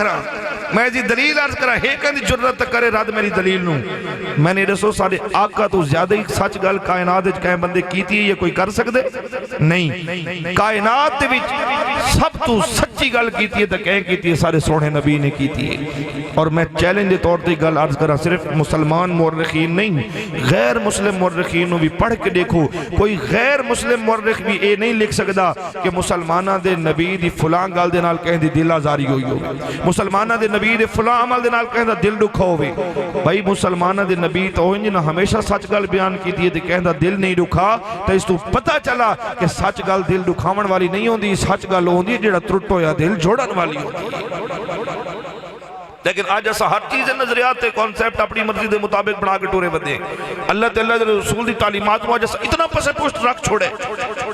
کرا ہے کہندی جرت کرے رد میری دلیل نو میں نے رسول سارے آقا تو زیادہ ہی سچ گل کائنات ہے کہیں بندے کیتی ہے یہ کوئی کر سکتے نہیں کائنات دے وچ سب تو سچی گل کیتی ہے تو کہیں کیتی ہے سارے سونے نبی نے کیتی ہے اور میں چیلنج دے طور تے گل عرض کرا صرف مسلمان مورخین نہیں غیر مسلم مورخین بھی پڑھ کے دیکھو کوئی غیر مسلم مورخ بھی اے نہیں لکھ سکدا کہ مسلمانہ دے نبی دی فلان گل دے نال کہیں دی دل آزاری ہوئی ہوگی مسلمانہ دے نبی دے فلان عمل دے نال کہیں دا دل دکھا ہوئے بھائی مسلمانہ دے نبی تو انجنہ ہمیشہ سچ گل بیان کی دیئے تے کہیں دا دل نہیں دکھا تو اس تو پتہ چلا کہ سچ گل دل دکھاون والی نہیں ہوندی سچ گل ہوندی جیڑا ترٹو یا دل جوڑن والی ہوندی لیکن آج ایسا ہر چیز نظریات تے کانسیپٹ اپنی مرضی دے مطابق بنا کے ٹورے بدے اللہ تعالیٰ دے رسول دی تعلیمات میں آج ایسا اتنا پسے پوشت رکھ چھوڑے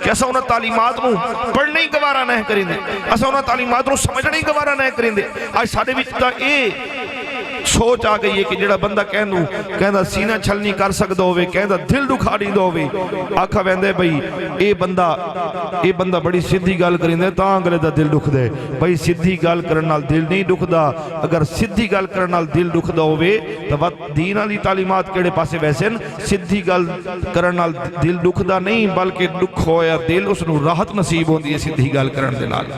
کہ ایسا انہاں تعلیمات میں پڑھنے ہی گوارا نہیں کریں دے ایسا انہاں تعلیمات میں سمجھنے ہی گوارا نہیں کریں دے آج سارے بیچتا سوچ آ گئی ہے کہ جڑا بندہ کہندا سینہ چھل نہیں کر سکدا ہوئے کہندا دل دکھا نہیں دو ہوئے آکھا ویندے بھئی اے بندہ بڑی سدھی گل کریں دے تاں اگلے دا دل دکھ دے بھئی سدھی گل کرن نال دل نہیں دکھ دا اگر سدھی گل کرن نال دل دکھ دا ہوئے تو دین والی تعلیمات کیڑے پاسے ویسے سدھی گل کرن نال دل دکھ دا نہیں بلکہ دکھ ہویا دل اس نو راحت نصیب ہوندی ہے سدھی گل کرن دے نال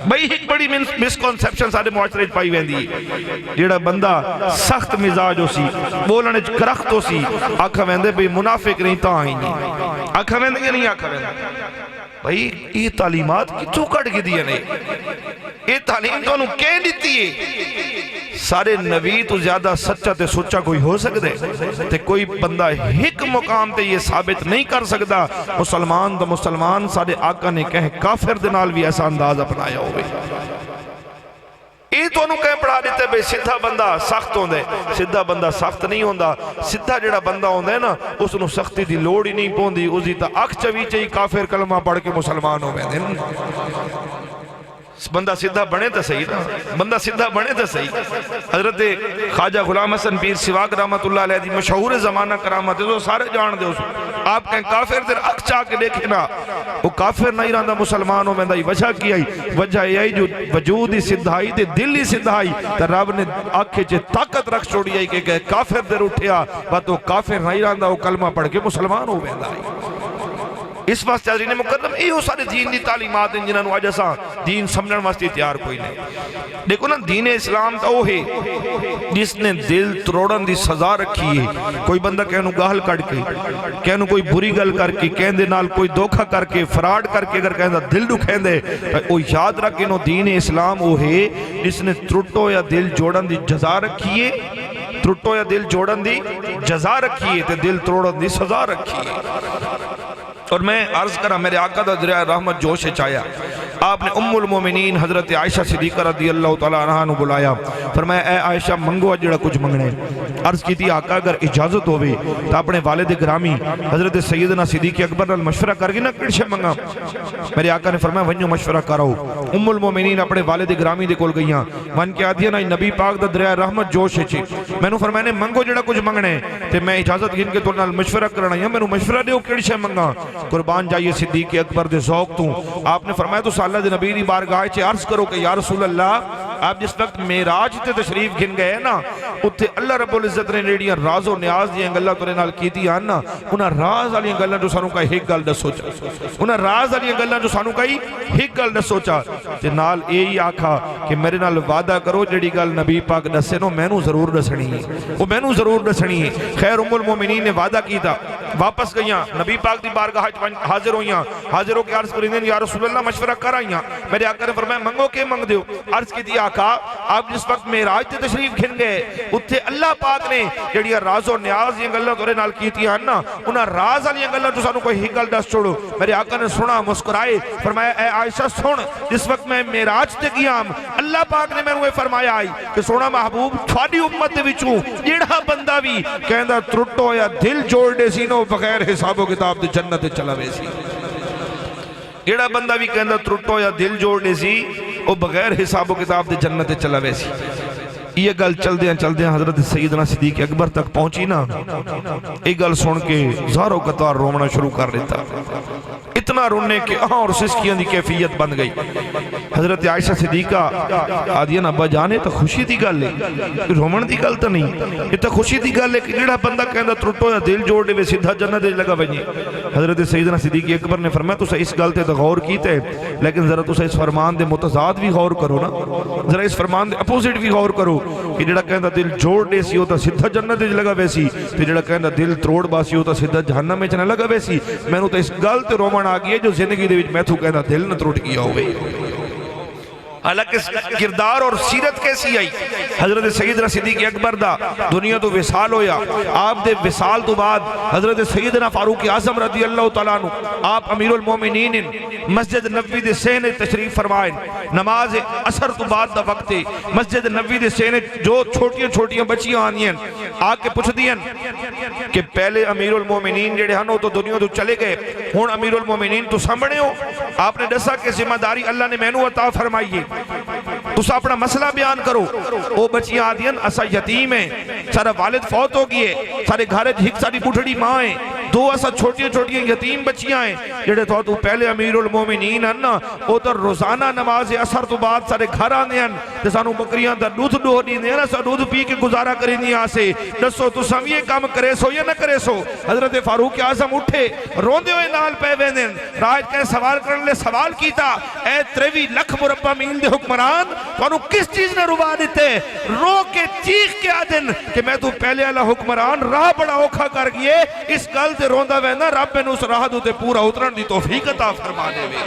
بھئی ایک بڑی مسکنسپشن سارے معاشرے وچ پائی ویندی ہے جڑا بندہ سخت مزاج ہو سی بولنے کرخت ہو سی آکھا ویندے بھئی منافق نہیں تاں ہی نہیں آکھا ویندے کہ نہیں آکھا ویندے بھئی یہ تعلیمات کتوں کٹ کے دیا نہیں یہ تعلیم تو انہوں کہہ دیتی ہے سارے نبی تو زیادہ سچا تے سچا کوئی ہو سکتے تے کوئی بندہ ایک مقام تے یہ ثابت نہیں کر سکتا مسلمان تو مسلمان سارے آقا نے کہیں کافر دنال بھی ایسا انداز اپنایا ہوئے یہ تو انہوں کہیں پڑھا دیتے بے سدھا بندہ سخت ہوندے سدھا بندہ سخت نہیں ہوندہ سدھا جڑا بندہ ہوندے نا اس انہوں سختی دی لوڑ ہی نہیں پوندی اسی تا اکھ چوی چاہی کافر کلمہ پڑھ کے مسلمان ہو گئے بندہ سدھا بنے تا صحیح نا بندہ سدھا بنے تا صحیح حضرت خواجہ غلام حسن پیر سواگ رحمت اللہ علیہ دی مشہور زمانہ کرامت ہے تو سارے جان دے اس آپ کہیں کافر دیر اکھ چاہ کے دیکھیں نا وہ کافر نہیں رہندا مسلمانوں میں دائی وجہ کی آئی وجہ یہ جو وجود ہی سدھائی دے دل ہی سدھائی تا رب نے آنکھیں چے طاقت رکھ چھوڑی آئی کہ کافر دیر اٹھیا بات وہ کافر نہیں رہندا وہ کلمہ پڑھ کے مسلمان ہو گئے اس واسطے حضرین مقدم یہ سارے دین دی تعلیمات ہیں جنہوں آج ایسا دین سمجھن واسطے تیار کوئی نہیں دیکھو نا دین اسلام تو وہ ہے جس نے دل تروڑن دی سزا رکھی ہے کوئی بندہ کہنو گاہل کڑ کے کہنو کوئی بری گل کر کے کہن دے نال کوئی دھوکہ کر کے فراڈ کر کے اگر کہندا دل دکھیں دے وہ یاد رکھ انہوں دین اسلام وہ ہے جس نے ترٹو یا دل جوڑن دی جزا رکھی ہے ترٹو یا دل جوڑن دی جزا رکھی ہے تے دل تروڑن دی سزا رکھی ہے اور میں عرض کرا میرے آقا دا دریائے رحمت جوش چایا، آپ نے ام المومنین حضرت عائشہ صدیقہ رضی اللہ تعالیٰ عنہ نو بلایا، فرمایا اے عائشہ منگو جڑا کچھ منگنے۔ عرض کی تھی آقا اگر اجازت ہوئے تو اپنے والد گرامی حضرت سیدنا صدیق اکبر نال مشورہ کر گی نا کڑشے منگا۔ میرے آقا نے فرمایا ونجو مشورہ کرو۔ ام المومنین اپنے والد گرامی دے کول گئیاں، ون کے آدھی نا نبی پاک دا دریائے رحمت جوش چھے، میں نو فرمایا نے منگو جڑا کچھ منگنے تے میں اجازت گن کے تو نال مشورہ کرنا یا میں نو مشورہ دیو کڑشے منگا۔ قربان جائیے صدیق اکبر دے ذوق تو آپ نے فرمایا تو اللہ دے نبی دی بارگاہ چے عرض کرو کہ یا رسول اللہ آپ جس وقت معراج تے تشریف گھن گئے نا اتھے اللہ رب العزت نے نیڑیاں راز و نیاز دیاں گلہ تورے نال کیتی آنا انہاں راز والیاں گلاں جو سانوں کئی ایک گل دس سوچا، انہاں راز والیاں گلاں جو سانوں کئی ایک گل دس سوچا تے نال یہی آکھا کہ میرے نال وعدہ کرو جڑی گل نبی پاک دسے نو مینوں ضرور دسنی ہے، وہ مینوں ضرور دسنی ہے۔ خیر ام المومنین نے وعدہ کیتا، واپس گئیاں نبی پاک دی بارگاہ حاضر ہوئیاں، حاضر ہو کے عرض کریندیں یا رسول اللہ مشورہ کر آئیاں۔ میرے آقا نے فرمایا منگو کے منگ دیو۔ عرض کی دی آقا آپ جس وقت معراج تے تشریف گھن گئے اتھے اللہ پاک نے جڑی راز و نیاز یہ گلاں تورے نال کیتی ہیں نا انہاں راز والیاں گلاں تو سانوں کوئی ہی گل دس چھوڑو۔ میرے آقا نے سنا مسکرائے، فرمایا اے عائشہ سن جس وقت میں معراج تے گیا اللہ پاک نے مینوں فرمایا آئی کہ سونا محبوب تھوڑی امت دے وچوں جیڑا بندہ بھی کہندا ترٹو یا دل جوڑ دے سی نو بغیر حساب و کتاب دے جنت چلا وے سی، جیڑا بندہ بھی کہندا ترٹو یا دل جوڑ دے سی وہ بغیر حساب و کتاب دے جنت چلا وے سی۔ یہ گل چل دیاں حضرت سیدنا صدیق اکبر تک پہنچی نا، ایک گل سن کے زاروں قطار رومنا شروع کر دیتا، اتنا رونے کے اور سسکیاں دی کیفیت بن گئی۔ حضرت عائشہ صدیقہ آدھیا نا ابا جانے تو خوشی دی گل ہے، رومن دی گل تو نہیں، یہ تو خوشی دی گل ہے کہ جڑا بندہ کہندا ترٹو یا دل جوڑ دے سیدھا جنت لگا وجے۔ حضرت سیدنا صدیق اکبر نے فرمایا تسا اس گل تے تو غور کیتے لیکن ذرا تسا اس فرمان دے متضاد بھی غور کرو نا، ذرا اس فرمان دے اپوزٹ بھی غور کرو کہ جڑا کہندا دل جوڑ دے سی ہوتا سیدھا جنت لگا ویسی تے جڑا کہندا دل تروڑ باسی ہوتا سیدھا جہنم میں چنا لگا ویسی۔ میں نو تو اس گل تے رومن آ گئی جو زندگی دے وچ میں تو کہندا دل نہ ترٹ گیا ہوئے۔ حالانکہ کردار اور سیرت کیسی آئی حضرت سیدنا صدیق اکبر دا دنیا تو وصال ہویا، آپ دے وصال تو بعد حضرت سیدنا فاروق اعظم رضی اللہ تعالیٰ عنہ آپ امیر المومنین مسجد نبوی دے سینے تشریف فرمائیں، نماز عصر تو بعد دا وقت مسجد نبوی دے سینے جو چھوٹیاں چھوٹیاں بچیاں آنیاں آ کے پوچھ دیاں کہ پہلے امیر المومنین جڑے ہنو تو دنیا تو چلے گئے ہون امیر المومنین تو سامنے ہو، آپ نے دسا کہ ذمہ داری اللہ نے مینوں عطا فرمائیے تسا اپنا مسئلہ بیان کرو۔ او بچیاں آدیاں اسا یتیم ہیں، سارا والد فوت ہو گئے، سارے گھر ہک ساری بوڑھڑی ماں ہیں، دو اسا چھوٹیاں چھوٹیاں یتیم بچیاں ہیں جڑے تو پہلے امیر المومنین ہیں نا او تو روزانہ نماز عصر تو بعد سارے گھر آنے ہیں تے سانو بکریاں دا دودھ ڈو دیندے ہیں سا دودھ پی کے گزارا کریندی آسے دسو تسا بھی یہ کام کرے سو یا نہ کرے سو۔ حضرت فاروق اعظم اٹھے روندے ہوئے نال پے ویندن، راج کہے سوال کرنے لے سوال کیتا اے 23 لکھ مربع میل دے حکمران تو کس چیز نے روا دیتے؟ رو کے چیخ کے آدن کہ میں تو پہلے اللہ حکمران راہ بڑا اوکھا کر گئے، اس گل دے روندہ ویندہ رب میں اس راہ دو تے پورا اترن دی توفیق عطا فرمانے میں۔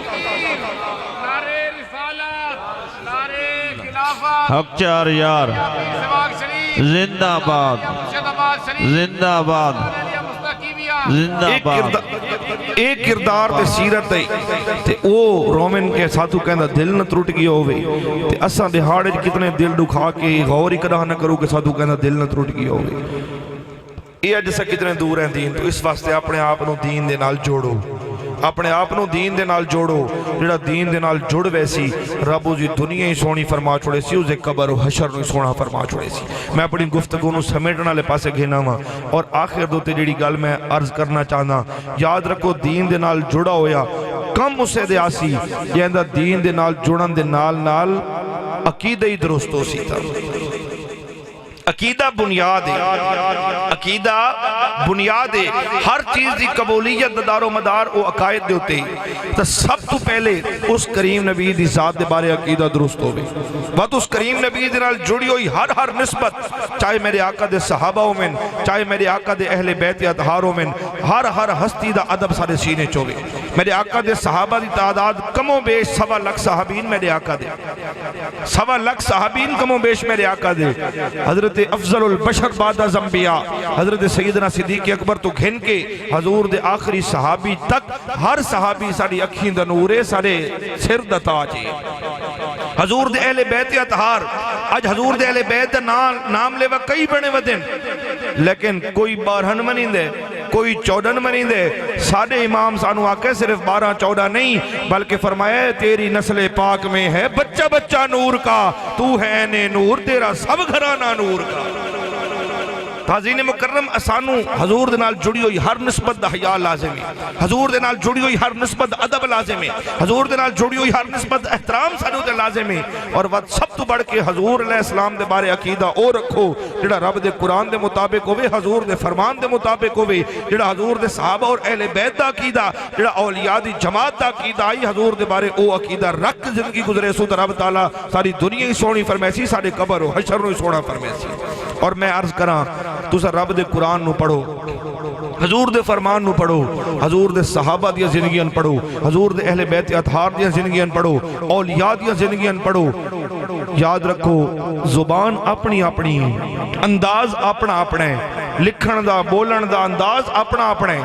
نعرہ رسالت، نعرہ خلافت، حق چار یار زندہ باد، زندہ آباد، زندہ آباد۔ ایک کردار تے سیرت ہے تے او رومن کے ساتھو کہندا دل نہ ترٹ گیا ہوئے تے اساں دہاڑے کتنے دل دکھا کے غور اکراہ نہ کرو کہ ساتھو کہندا دل نہ ترٹ گیا ہوئے۔ یہ اج سے کتنے دور ہیں دین تو اس واسطے اپنے آپ نو دین دے نال جوڑو، اپنے آپ نو دین دے نال جوڑو، جڑا دین دے نال جڑ ویسی رب اسی دنیا ہی سونی فرما چھوڑے سی، اسے قبر و حشر نو سونا فرما چھوڑے سی۔ میں اپنی گفتگو نو سمیٹنا لے پاسے گھینا ہوا اور آخر دوتے جڑی گل میں عرض کرنا چاہنا، یاد رکھو دین دے نال جڑا ہویا کم اسے دے آسی جہندہ دین دے نال جڑن دے نال نال عقیدہ ہی درست ہو سی تھا۔ عقیدہ بنیاد ہے، عقیدہ بنیاد ہے، ہر چیز دی قبولیت دار و مدار او عقائد دے ہوتے تو سب تو پہلے اس کریم نبی دی ذات دے بارے عقیدہ درست ہوئے بات اس کریم نبی دے نال جڑی ہوئی ہر نسبت چاہے میرے آقا دے صحابہ میں چاہے میرے آقا دے اہل بیت اطہاروں میں ہر ہستی دا ادب سارے سینے چوئے میرے آقا دے صحابہ دی تعداد کم و بیش 1.25 لاکھ صحابین میرے آقا دے 1.25 لاکھ صحابین کم و بیش میرے آقا دے حضرت افضل البشر بعد از انبیاء حضرت سیدنا صدیق اکبر تو گھن کے حضور دے آخری صحابی تک ہر صحابی ساری اکھیں دا نورے سارے سر دا تاج حضور دے اہل بیت اطہار آج حضور دے اہل بیت نام لے وقت کئی بڑے ودن لیکن کوئی 12 منی دے کوئی 14 منی دے سارے امام سانو آکے صرف 12-14 نہیں بلکہ فرمایا ہے تیری نسل پاک میں ہے بچہ بچہ نور کا تو ہے نے نور تیرا سب گھرانہ نور کا حضین مکرم اسانو حضور دے نال جڑی ہوئی ہر نسبت دا حیاء لازم ہے حضور دے نال جڑی ہوئی ہر نسبت ادب لازم ہے حضور دے نال جڑی ہوئی ہر نسبت احترام سانو تے لازم ہے اور سب تو بڑھ کے حضور علیہ السلام دے بارے عقیدہ او رکھو جڑا رب دے قرآن دے مطابق ہوئے حضور دے فرمان دے مطابق ہوئے جڑا حضور دے صحابہ اور اہل بیت دا عقیدہ جڑا اولیاء دی جماعت دا عقیدہ آئی حضور دے بارے او عقیدہ رکھ زندگی گزرے سو رب تعالیٰ ساری دنیا ہی سونی فرمیسی سارے قبر ہو حشر ہی سونا فرمیسی اور میں عرض کراں تسا رب دے قرآن نو پڑھو حضور دے فرمان نو پڑھو حضور دے صحابہ دیا زندگیاں پڑھو حضور دے اہل بیت اطہار دیا زندگیاں پڑھو اولیاء دیا زندگیاں پڑھو یاد رکھو زبان اپنی اپنی انداز اپنا اپنے لکھن دا بولن دا انداز اپنا اپنے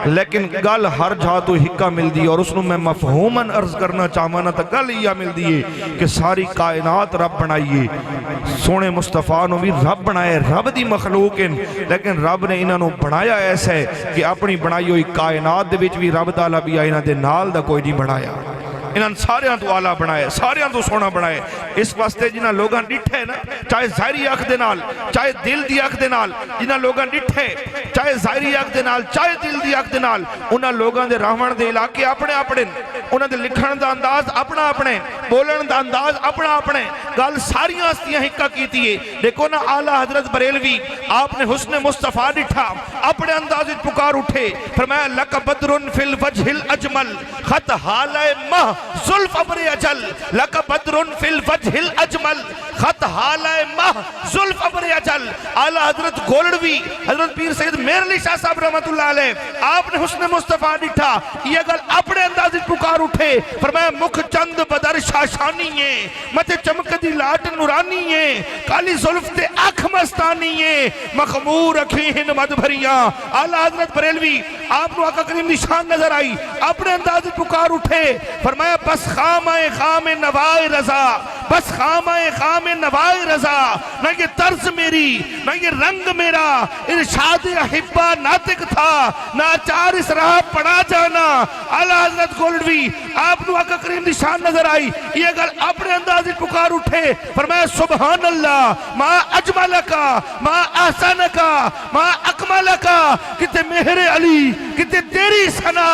لیکن گل ہر جہاں تو ہکا مل دی اور اس نے میں مفہوماً عرض کرنا چاہمانا تا گل یہ مل دی کہ ساری کائنات رب بنائیے سونے مصطفیٰ نو بھی رب بنائے رب دی مخلوق ہیں لیکن رب نے انہوں بنایا ایسا ہے کہ اپنی بنائی ہوئی کائنات دے وچ بھی رب تعالیٰ بھی آئینہ دے نال دا کوئی نہیں بنایا انہاں سارے ہاں تو آلہ بنائے سارے ہاں تو سونا بنائے اس واسطے جنہاں لوگاں ڈٹھے نا چاہے ظاہری اکھ دے نال چاہے دل دی اکھ دے نال جنہاں لوگاں ڈٹھے چاہے ظاہری اکھ دے نال چاہے دل دی اکھ دے نال انہاں لوگاں دے راہمن دے علاقے اپنے اپنے انہاں دے لکھن دا انداز اپنا اپنے بولن دا انداز اپنا اپنے گل ساریاں ہستیاں ہکا کیتی ہے دیکھو نا اعلیٰ حضرت بریلوی آپ نے حسن مصطفیٰ ڈٹھا اپنے انداز پکار اٹھے فرمایا لک بدر فی الوجہ الاجمل خط حالہ مہ ظلف ابر اجل لک بدر فی الوجہ الاجمل خط حالہ مہ ظلف ابر اجل اعلیٰ حضرت گولڑوی حضرت پیر سید میر علی شاہ صاحب رحمت اللہ علیہ آپ نے حسن مصطفیٰ ڈٹھا یہ اگر اپنے انداز پکار اٹھے فرمایا مکھ چند بدر شاشانی ہے مت چمک دی لاٹ نورانی ہے کالی ظلف تے اکھ مستانی ہے مخمور اکھیں ہن مد بھریاں اعلیٰ حضرت بریلوی آپ نو آقا کریم نشان نظر آئی اپنے انداز پکار اٹھے فرمایا بس خامہ خام نوائے رضا بس خامہ خام نوائے رضا نہ یہ طرز میری نہ یہ رنگ میرا ارشاد احبہ ناطق تھا نہ چار اس راہ پڑا جانا اعلیٰ حضرت گولڈوی آپ نو آقا کریم نشان نظر آئی یہ اگر اپنے انداز پکار اٹھے فرمایا سبحان اللہ ما اجملکا ما احسنکا ما اکملکا کتے مہر علی کتے تیری سنا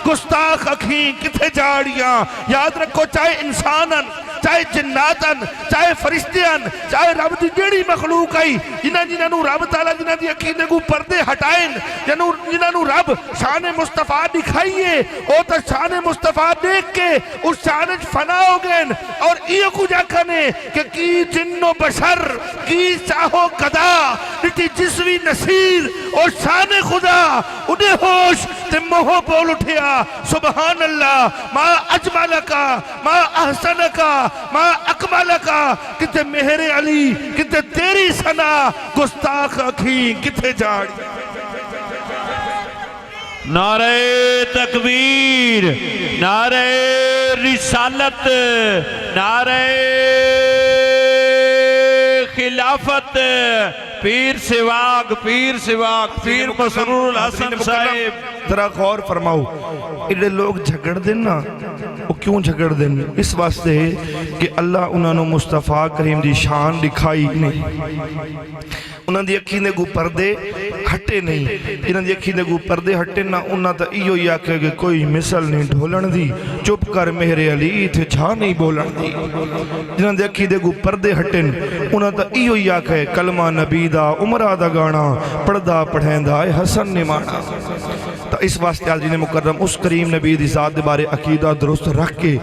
گستاخ اکھیں کتے جاڑیاں یاد رکھو چاہے انسانن چاہے جناتن چاہے فرشتیان چاہے رب دی جیڑی مخلوق آئی جنہاں نو رب تعالیٰ جنہاں دی عقیدے کو پردے ہٹائیں جنہاں نو رب شان مصطفیٰ دکھائیے او تا شان مصطفیٰ دیکھ کے اس شانج فنا ہو گئے اور یہ کو جا کھنے کہ کی جن و بشر کی چاہو قدا نٹی جسوی نصیر اور شان خدا انہیں ہوش تے موہ بول اٹھیا سبحان اللہ ما اجملکا ما احسنکا ما اکملکا کتے مہر علی کتے تیری سنا گستاخ اکھیں کتے جاڑی نعرہ تکبیر نعرہ رسالت نعرہ خلافت پیر سواگ پیر مسرور الحسن صاحب ذرا غور فرماؤ اڑے لوگ جھگڑ دینا وہ کیوں جھگڑ دین اس واسطے کہ اللہ انہوں نے مصطفیٰ کریم دی شان دکھائی نہیں انہوں دی عقیدے کو پردے ہٹے نہیں انہوں دی عقیدے کو پردے ہٹے نہ انہوں تا ایو یا کہ کوئی مثل نہیں ڈھولن دی چپ کر مہر علی تھے چھا نہیں بولن دی انہوں دی عقیدے کو پردے ہٹے انہوں تا ایو یا کہ کلمہ نبی دا عمرہ دا گانا پڑھدا پڑھیں دا حسن نمانا تو اس واسطے عزیز مکرم اس کریم نبی دی ذات دے بارے عقیدہ درست رکھ کے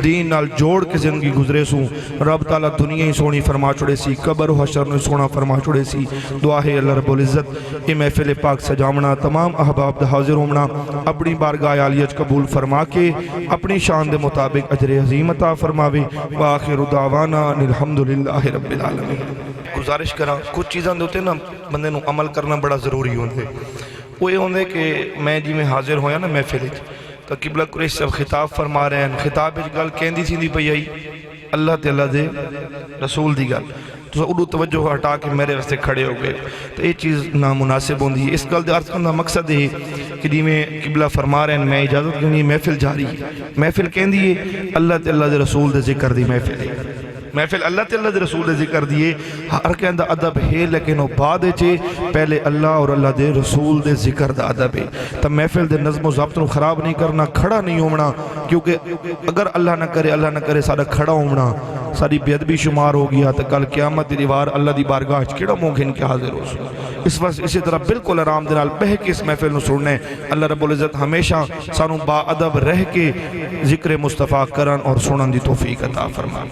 دین نال جوڑ کے زندگی گزرے سوں رب تعالیٰ دنیا ہی سونی فرما چھوڑے سی قبر و حشر نے سونا فرما چھوڑے سی دعا ہے اللہ رب العزت یہ محفل پاک سجامنا تمام احباب دا حاضر ہومنا اپنی بارگاہ عالیت قبول فرما کے اپنی شان دے مطابق اجر عظیم عطا فرماوے وآخر دعوانا الحمدللہ رب العالمین گزارش کرا کچھ چیزاں ہوتے نا بندے نو عمل کرنا بڑا ضروری ہوندے وہ یہ ہوندے کہ میں جی میں حاضر ہویا نا محفل تو قبلہ قریش سب خطاب فرما رہے ہیں خطاب اچ گل کہندی سی دی پئی آئی اللہ تے اللہ دے رسول دی گل تو اردو توجہ ہٹا کے میرے واسطے کھڑے ہو گئے تو یہ چیز نامناسب ہوندی ہے اس گل دے عرض کرنا مقصد ہے کہ جی میں قبلہ فرما رہے ہیں میں اجازت کرنی محفل جاری ہے محفل کہندی ہے اللہ تے اللہ دے رسول دے ذکر دی محفل ہے محفل اللہ تے اللہ دے رسول دے ذکر دیئے ہر کہندہ ادب ہے لیکن وہ بعد چے پہلے اللہ اور اللہ دے رسول دے ذکر دا ادب ہے تب محفل دے نظم و ضابط خراب نہیں کرنا کھڑا نہیں ہونا کیونکہ اگر اللہ نہ کرے سارا کھڑا ہونا ساری بے ادبی شمار ہو گیا تو کل قیامت دی دیوار اللہ دی بارگاہ کیڑا موگھن کے حاضر ہو اس وقت اسی طرح بالکل آرام دنال بہ کے اس محفل نو سننے اللہ رب العزت ہمیشہ سانو با ادب رہ کے ذکر مصطفیٰ کرن اور سنن دی توفیق عطا فرما